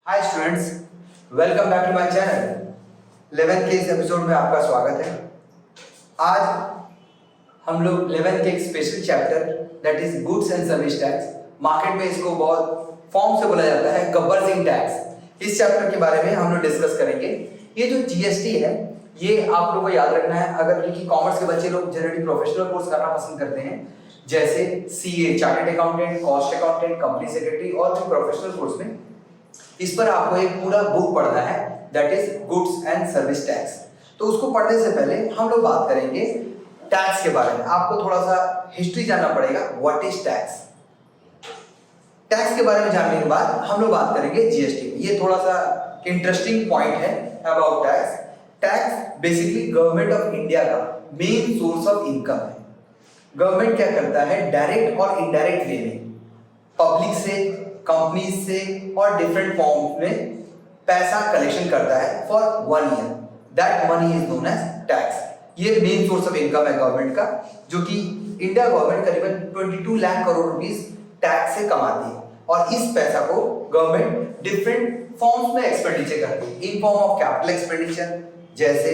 Hi students, welcome back to my channel. 11th के इस episode में आपका स्वागत है। आज हम लोग 11th के एक special chapter that is goods and service tax, market में इसको बहुत फॉर्म से बोला जाता है गब्बर सिंह टैक्स, इस चैप्टर के बारे में हम लोग डिस्कस करेंगे। ये जो जीएसटी है ये आप लोगों को याद रखना है। अगर क्योंकि कॉमर्स के बच्चे लोग जनरली प्रोफेशनल कोर्स करना पसंद करते हैं, जैसे CA, chartered accountant, cost accountant, company secretary और भी प्रोफेशनल कोर्स में इस पर आपको एक पूरा बुक पढ़ना है that is goods and service tax. तो उसको पढ़ने से पहले हम लोग बात करेंगे टैक्स के बारे में। आपको थोड़ा सा हिस्ट्री जानना पड़ेगा, व्हाट इज टैक्स। टैक्स के बारे में जानने के बाद हम लोग बात करेंगे जीएसटी। ये थोड़ा सा इंटरेस्टिंग पॉइंट है about tax. Tax basically government of India का मेन सोर्स ऑफ इनकम है। गवर्नमेंट क्या करता है, डायरेक्ट और इनडायरेक्ट वे में पब्लिक से, कंपनी से और डिफरेंट फॉर्म में पैसा कलेक्शन करता है for 1 year. That money is known as tax. ये मेन सोर्स ऑफ इनकम है गवर्नमेंट का, जो कि इंडिया गवर्नमेंट करीबन 22 लाख करोड़ रुपीस टैक्स से कमाती है। और इस पैसा को गवर्नमेंट डिफरेंट फॉर्म्स में एक्सपेंडिचर करती है। In form of capital expenditure, जैसे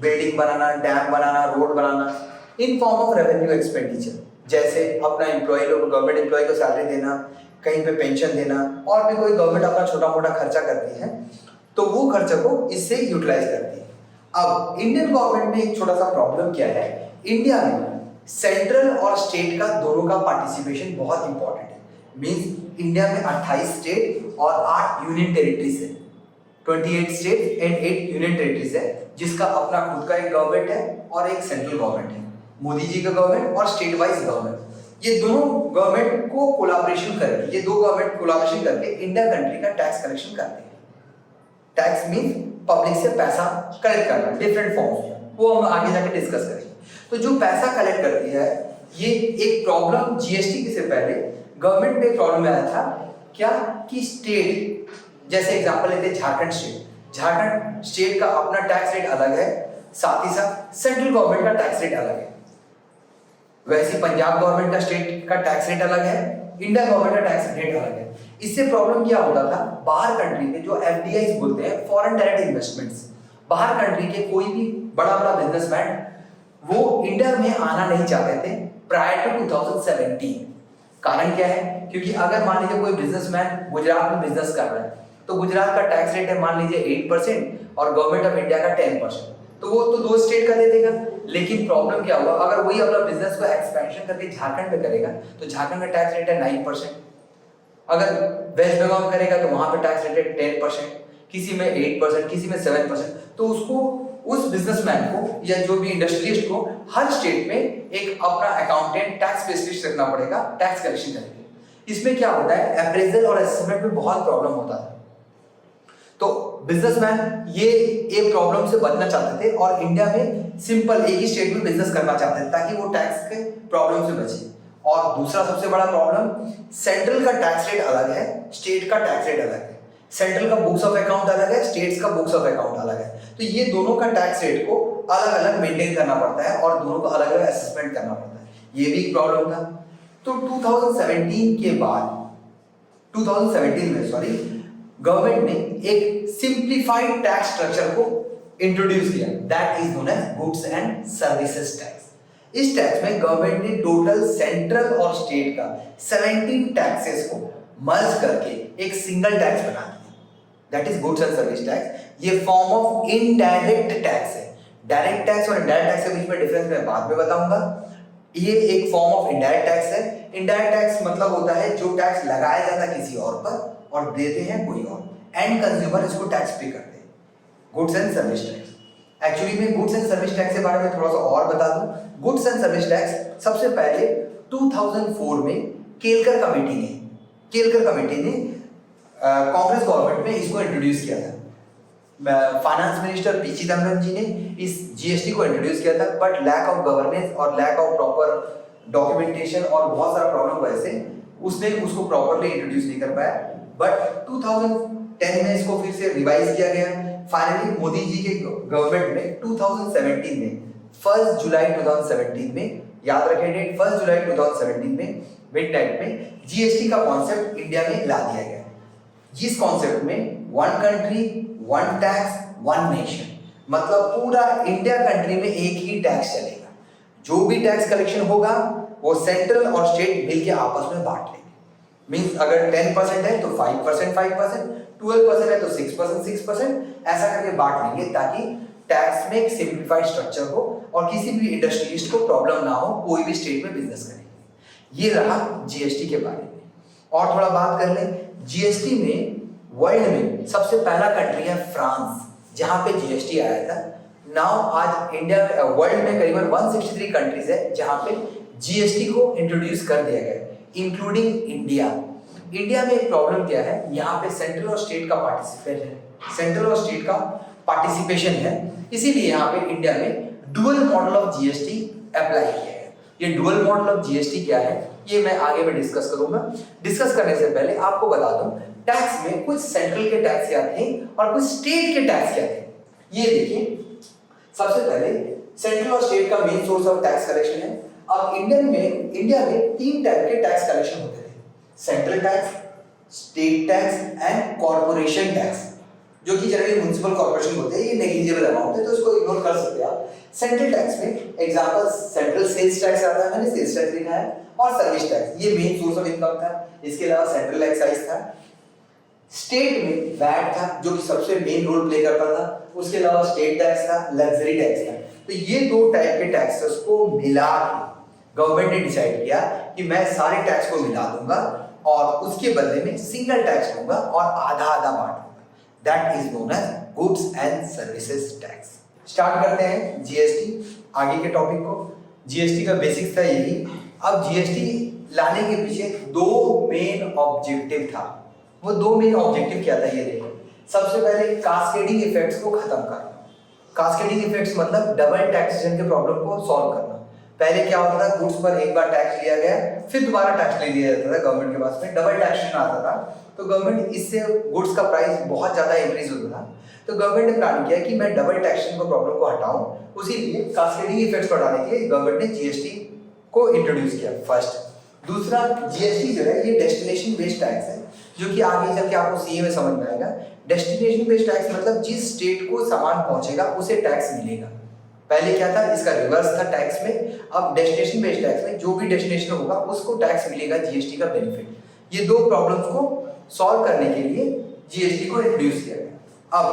बिल्डिंग बनाना, डैम बनाना, रोड बनाना। In form of revenue expenditure, जैसे अपना एम्प्लॉय लोग, गवर्नमेंट एम्प्लॉय को सैलरी देना, कहीं पे पेंशन देना, और भी कोई गवर्नमेंट अपना छोटा मोटा खर्चा करती है तो वो खर्चा को इससे यूटिलाइज करती है। अब इंडियन गवर्नमेंट में एक छोटा सा प्रॉब्लम क्या है, इंडिया में सेंट्रल और स्टेट का दोनों का पार्टिसिपेशन बहुत इंपॉर्टेंट है। मींस इंडिया में 28 स्टेट और 8 यूनियन टेरिटरीज है। 28 स्टेट एंड 8 यूनियन टेरिटरीज है, जिसका अपना खुद का एक गवर्नमेंट है और एक सेंट्रल गवर्नमेंट है, मोदी जी का गवर्नमेंट और स्टेट वाइज गवर्नमेंट। ये दोनों गवर्नमेंट को कोलैबोरेशन करके, ये दो गवर्नमेंट कोलैबोरेशन करके इंडिया कंट्री का टैक्स कलेक्शन करते हैं। टैक्स मीन पब्लिक से पैसा कलेक्ट करना डिफरेंट फॉर्म्स में, वो हम आगे जाके डिस्कस करेंगे। तो जो पैसा कलेक्ट करती है, ये एक प्रॉब्लम जीएसटी से पहले गवर्नमेंट में प्रॉब्लम आया था क्या कि स्टेट, जैसे एग्जांपल लेते हैं झारखंड स्टेट। झारखंड स्टेट का अपना टैक्स रेट अलग है, साथ ही साथ सेंट्रल गवर्नमेंट का टैक्स रेट अलग है। वैसे पंजाब गवर्नमेंट का स्टेट का टैक्स रेट अलग है, इंडिया गवर्नमेंट का टैक्स रेट अलग है। इससे प्रॉब्लम क्या होता था, बाहर कंट्री के जो एफडीआईज बोलते हैं, फॉरेन डायरेक्ट इन्वेस्टमेंट्स, बाहर कंट्री के कोई भी बड़ा बड़ा बिजनेसमैन वो इंडिया में आना नहीं चाहते थे प्रायर टू 2017। कारण क्या है, क्योंकि अगर मान लीजिए कोई बिजनेसमैन गुजरात में बिजनेस कर रहा है तो गुजरात का टैक्स रेट है मान लीजिए 8% और गवर्नमेंट ऑफ इंडिया का 10%, तो वो तो दो स्टेट का दे देगा। लेकिन प्रॉब्लम क्या हुआ, अगर वही अपना बिजनेस को एक्सपेंशन करके झारखंड में करेगा तो झारखंड का टैक्स रेट है 9%, अगर वेस्ट बंगाल में करेगा तो वहां पे टैक्स रेट है 10%, किसी में 8%, किसी में 7%। तो उसको, उस बिजनेसमैन को या जो भी इंडस्ट्रियलिस्ट को हर स्टेट में एक अपना अकाउंटेंट, टैक्स स्पेशलिस्ट रखना पड़ेगा टैक्स कलेक्शन करने के लिए। इसमें क्या होता है, अप्रेजल और असेसमेंट में बहुत प्रॉब्लम होता था। तो बिजनेसमैन ये प्रॉब्लम से बचना चाहते थे और इंडिया में सिंपल एक ही स्टेट में बिजनेस करना चाहते थे ताकि वो टैक्स के प्रॉब्लम से बचे। और दूसरा सबसे बड़ा प्रॉब्लम, सेंट्रल का टैक्स रेट अलग है, स्टेट का टैक्स रेट अलग है। सेंट्रल का बुक्स ऑफ अकाउंट अलग है, स्टेट्स का बुक्स ऑफ अकाउंट अलग है। तो ये दोनों का टैक्स रेट को अलग अलग मेंटेन करना पड़ता है और दोनों को अलग अलग असेसमेंट करना पड़ता है। ये भी एक प्रॉब्लम था। तो 2017 के बाद, 2017 में सॉरी, गवर्नमेंट ने एक सिंप्लीफाइड टैक्स स्ट्रक्चर को इंट्रोड्यूस किया, that is known as goods and services tax. इस टैक्स में गवर्नमेंट ने टोटल सेंट्रल और स्टेट का 17 टैक्सेस को मर्ज करके एक सिंगल टैक्स बना दिया, that is goods and service tax. ये फॉर्म ऑफ इनडायरेक्ट टैक्स है। डायरेक्ट टैक्स और इनडायरेक्ट टैक्स के बीच में डिफरेंस मैं बाद में बताऊंगा। ये एक फॉर्म ऑफ इनडायरेक्ट टैक्स है। इनडायरेक्ट टैक्स मतलब होता है जो टैक्स लगाया जाता है किसी और पर और देते हैं कोई और, एंड कंज्यूमर इसको टैक्स पे करते हैं। Goods and service tax, actually मैं गुड्स एंड सर्विस टैक्स के बारे में थोड़ा सा और बता दूं। गुड्स एंड सर्विस टैक्स सबसे पहले 2004 में केलकर कमेटी ने कांग्रेस गवर्नमेंट में इसको इंट्रोड्यूस किया था। फाइनेंस मिनिस्टर पी चिदम्बरम जी ने इस जीएसटी को इंट्रोड्यूस किया था, बट लैक ऑफ गवर्नेंस और लैक ऑफ प्रॉपर डॉक्यूमेंटेशन और बहुत सारा प्रॉब्लम वजह से उसने उसको प्रॉपरली इंट्रोड्यूस नहीं कर पाया। बट 2010 में इसको फिर से रिवाइज किया गया। फाइनली मोदी जी के गवर्नमेंट में 2017 में 1 जुलाई 2017 में, याद रखें डेट, 1 जुलाई 2017 में मिडनाइट में जीएसटी का कॉन्सेप्ट इंडिया में ला दिया गया। जिस कॉन्सेप्ट में one country one tax one nation, मतलब पूरा इंडिया कंट्री में एक ही टैक्स चलेगा। जो भी टैक्स कलेक्शन होगा वो सेंट्रल और स्टेट मिलके आपस में बांट लेंगे। मींस अगर 10% है तो 5%, 5%, 12% है तो 6%, 6%, ऐसा करके बांट लेंगे ताकि टैक्स में एक सिंप्लीफाइड स्ट्रक्चर हो और किसी भी इंडस्ट्रियलिस्ट को प्रॉब्लम ना हो कोई भी स्टेट में बिजनेस करने के। ये रहा जीएसटी के बारे में। और थोड़ा बात कर लें जीएसटी में। वर्ल्ड में सबसे पहला कंट्री है फ्रांस, जहां पे जीएसटी आया था। नाउ आज इंडिया वर्ल्ड में करीबन 163 कंट्रीज है जहां पे जीएसटी को इंट्रोड्यूस कर दिया गया, इंक्लूडिंग इंडिया। इंडिया में एक प्रॉब्लम क्या है, यहाँ पे सेंट्रल और स्टेट का पार्टिसिपेशन है, इसीलिए यहाँ पे इंडिया में dual model of GST apply किया है। ये डुअल मॉडल ऑफ जीएसटी क्या है ये मैं आगे में डिस्कस करूंगा। डिस्कस करने से पहले आपको बता दूं टैक्स में कुछ सेंट्रल के टैक्स क्या थे और कुछ स्टेट के टैक्स क्या थे। ये देखिए, सबसे पहले सेंट्रल और स्टेट का main source of tax collection है। अब इंडिया में 3 टाइप के टैक्स कलेक्शन होते थे, central tax, state tax and corporation tax, जो कि जनरली म्युनिसिपल कॉर्पोरेशन होते हैं। ये नेग्लिजिबल अमाउंट है तो इसको इग्नोर कर सकते हैं आप। सेंट्रल टैक्स में एग्जांपल सेंट्रल सेल्स टैक्स आता है, मैंने सेल्स टैक्स लिखा है, और सर्विस टैक्स, ये मेन सोर्स ऑफ इनकम था। इसके अलावा सेंट्रल एक्साइज था। स्टेट में वैट था जो कि सबसे मेन रोल प्ले करता था। उसके अलावा स्टेट टैक्स था, लग्जरी टैक्स था। तो ये 2 टाइप के टैक्सेस को मिला के गवर्नमेंट ने डिसाइड किया कि मैं सारे टैक्स को मिला दूंगा और उसके बदले में सिंगल टैक्स लूंगा और आधा आधा बांटूंगा। That is known as goods and services tax. Start करते हैं जीएसटी आगे के टॉपिक को। जीएसटी का बेसिक्स था यही। अब जीएसटी लाने के पीछे 2 मेन ऑब्जेक्टिव था। वो 2 मेन ऑब्जेक्टिव क्या था ये देखो। सबसे पहले कास्केडिंग इफेक्ट्स को खत्म करना। कास्केडिंग इफेक्ट्स मतलब डबल टैक्सेशन के प्रॉब्लम को सॉल्व करना। पहले क्या होता था, गुड्स पर एक बार टैक्स लिया गया फिर दोबारा टैक्स ले लिया जाता था गवर्नमेंट के पास में, डबल टैक्सेशन आता था। तो गवर्नमेंट इससे गुड्स का प्राइस बहुत ज्यादा इंक्रीज होता था। तो गवर्नमेंट ने प्लान किया कि मैं डबल टैक्सेशन को प्रॉब्लम को हटाऊं, उसी लिए कास्केडिंग इफेक्ट्स को हटाने के लिए गवर्नमेंट ने जीएसटी को इंट्रोड्यूस किया फर्स्ट। दूसरा, जीएसटी जो है ये डेस्टिनेशन बेस्ड टैक्स है, जो कि आगे चल के आपको सीए में समझ में आएगा। डेस्टिनेशन बेस्ड टैक्स मतलब जिस स्टेट को सामान पहुंचेगा उसे टैक्स मिलेगा। पहले क्या था, इसका रिवर्स था टैक्स में। अब डेस्टिनेशन बेस्ड टैक्स में जो भी डेस्टिनेशन होगा उसको टैक्स मिलेगा, जीएसटी का बेनिफिट। ये 2 प्रॉब्लम्स को सॉल्व करने के लिए जीएसटी को इंट्रोड्यूस किया गया। अब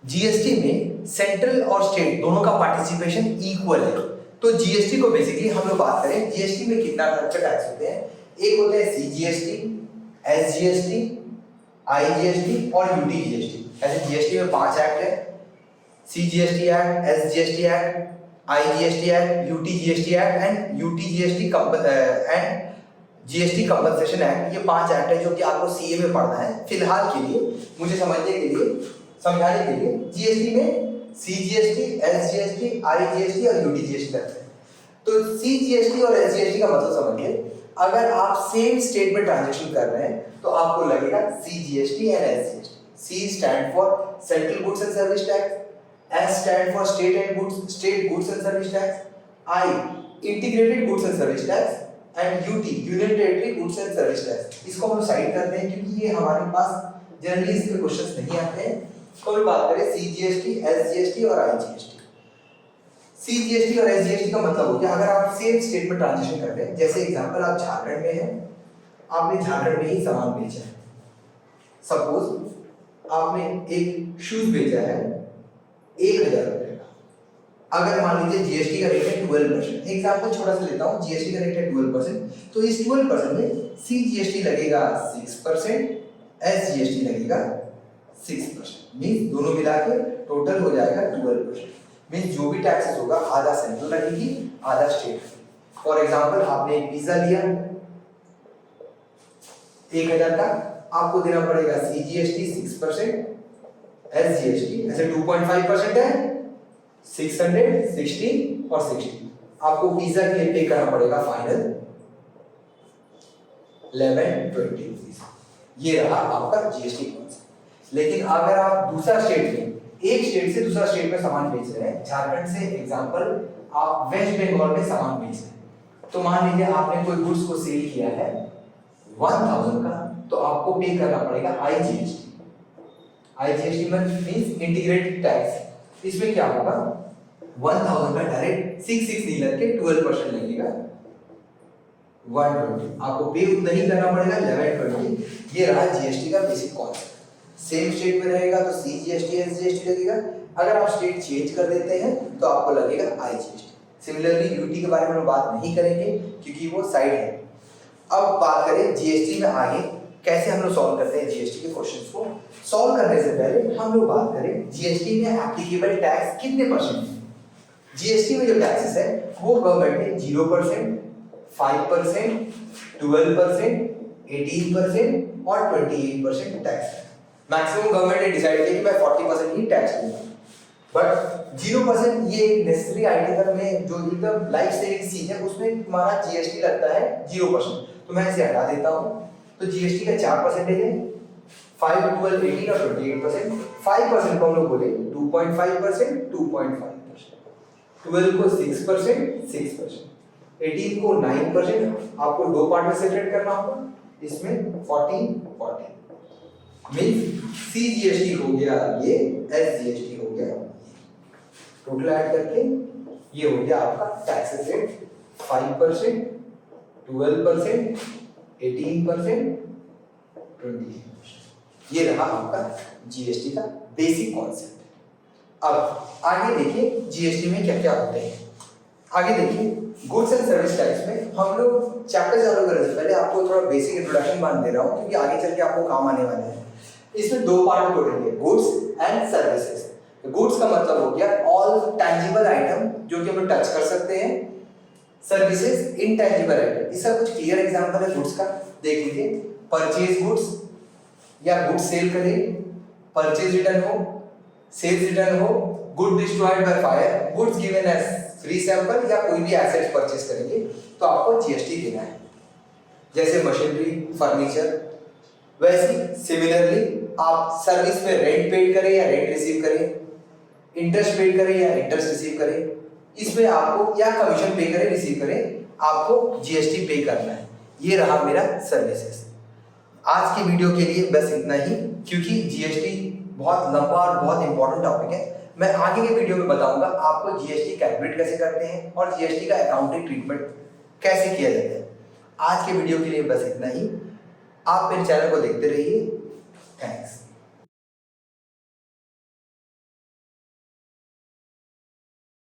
जीएसटी में सेंट्रल और स्टेट दोनों का पार्टिसिपेशन इक्वल है। तो जीएसटी को बेसिकली हम लोग बात करें, जीएसटी में कितना टाइप के टैक्स होते हैं। एक होते हैं सीजीएसटी, एसजीएसटी, आईजीएसटी और यूटीजीएसटी। ऐसे जीएसटी में 5 एक्ट है, CGST act, SGST act, IGST act, UTGST act and UTGST and GST compensation act. ये 5 एक्ट है जो कि आपको सीए में पढ़ना है। फिलहाल के लिए मुझे समझने के लिए, समझाने के लिए, जीएसटी में सीजीएसटी, एसजीएसटी, आईजीएसटी और यूटीजीएसटी लगते हैं। तो सीजीएसटी और एसजीएसटी का मतलब समझिए, अगर आप सेम स्टेट में ट्रांजैक्शन कर रहे हैं तो आपको लगेगा CGST and SGST. C stand for central goods and service tax, S stand for state goods and service tax, I integrated goods and service tax and UT union territory goods and service tax. इसको हम side करते हैं क्योंकि ये हमारे पास generally इसके questions नहीं आते हैं। कोई बात करें सीजीएसटी, एसजीएसटी और आईजीएसटी। सीजीएसटी और एसजीएसटी का मतलब हो गया अगर आप सेम स्टेट में ट्रांजैक्शन कर रहे हैं। जैसे एग्जांपल, आप झारखंड में हैं, आपने झारखंड में ही सामान बेचा है। सपोज आपने एक शूज बेचा है 1000 रुपए का। अगर मान लीजिए जीएसटी का रेट है 12%, एग्जांपल छोटा सा लेता हूँ, जीएसटी का रेट है 12%, तो इस 12% में सीजीएसटी लगेगा 6%, एसजीएसटी लगेगा 6%। मींस दोनों मिला के टोटल हो जाएगा 12%। मींस जो भी टैक्सेस होगा आधा सेंट्रल लगेगी, आधा स्टेट। फॉर एग्जांपल, आपने एक पिज्जा लिया 1000 का, आपको देना पड़ेगा सीजीएसटी 6%, एसजीएसटी ऐसे 2.5% है, 600, 60 और 60। आपको पिज्जा के लिए पे करना पड़ेगा फाइनल 1120 रुपीज। ये रहा आपका जीएसटी कॉस्ट। लेकिन अगर आप दूसरा स्टेट में, एक स्टेट से दूसरा स्टेट में सामान बेच रहे हैं, झारखंड से एग्जांपल आप वेस्ट बंगाल में सामान बेच रहे हैं, तो मान लीजिए आपने कोई गुड्स को सेल किया है 1000 का, तो आपको पे करना पड़ेगा IGST. IGST means integrated tax. इसमें क्या होगा 1000 का डायरेक्ट 6 नहीं लग के 12% लगेगा 120। आपको पे उतना ही करना पड़ेगा 1120। ये रहा जीएसटी का बेसिक कॉन्सेप्ट। सेम स्टेट में रहेगा तो CGST SGST लगेगा, अगर आप स्टेट चेंज कर देते हैं तो आपको लगेगा IGST। सिमिलरली यूटी के बारे में बात नहीं करेंगे क्योंकि वो साइड है। अब बात करें जीएसटी में आगे कैसे हम लोग सॉल्व करते हैं जीएसटी के क्वेश्चंस को। सॉल्व करने से पहले हम लोग बात करें जीएसटी में एप्लीकेबल टैक्स कितने परसेंट है। जीएसटी में जो टैक्सेस है वो गवर्नमेंट ने 0%, 5%, 12%, 18% और 28% टैक्स है। मैक्सिमम गवर्नमेंट ने डिसाइड किया कि मैं 40% ही टैक्स लूंगा, बट 0% ये एक नेसेसरी आइटम में जो एकदम लाइफ सेविंग चीज है उसमें तुम्हारा जीएसटी लगता है 0%, तो मैं इसे हटा देता हूँ। तो जीएसटी का 4% है 5, 12, 18 और 28%। 5% को हम लोग बोले 2.5%, 2.5%, 12 को 6%, 6%, 18 को 9%। आपको दो पार्ट में सेपरेट करना होगा, इसमें 14, 14 मींस CGST हो गया ये, SGST हो गया, टोटल ऐड करके ये हो गया आपका टैक्स रेट 5%, 12%, 18%, 20%। ये रहा आपका जीएसटी का बेसिक कॉन्सेप्ट। अब आगे देखिए जीएसटी में क्या क्या होते हैं। आगे देखिए गुड्स एंड सर्विस टैक्स में हम लोग चैप्टर चालू करने से पहले आपको थोड़ा बेसिक इंट्रोडक्शन मान दे रहा हूँ क्योंकि आगे चल के आपको काम आने वाले हैं। इसमें दो पार्ट तोड़ेंगे, गुड्स एंड सर्विसेज। गुड्स का मतलब हो गया ऑल टैंजिबल आइटम जो कि हम लोग टच कर सकते हैं। Services intangible item. इसका कुछ क्लियर एग्जांपल है गुड्स का, देख लीजिए। परचेज गुड्स या गुड्स सेल करें, परचेज रिटर्न हो, सेल्स रिटर्न हो, good destroyed by fire, goods given as free sample या कोई भी एसेट्स परचेज करेंगे तो आपको जीएसटी देना है। जैसे मशीनरी, फर्नीचर। वैसे सिमिलरली आप सर्विस पे रेंट पेड करें या रेंट रिसीव करें, इंटरेस्ट पेड करें या इंटरेस्ट रिसीव करें, इसमें आपको या कमीशन पे करें रिसीव करें, आपको जीएसटी पे करना है। ये रहा मेरा सर्विसेज। आज की वीडियो के लिए बस इतना ही, क्योंकि जीएसटी बहुत लंबा और बहुत इंपॉर्टेंट टॉपिक है। मैं आगे के वीडियो में बताऊंगा आपको जीएसटी कैलकुलेट कैसे करते हैं और जीएसटी का अकाउंटिंग ट्रीटमेंट कैसे किया जाता है। आज के वीडियो के लिए बस इतना ही। आप मेरे चैनल को देखते रहिए। थैंक्स।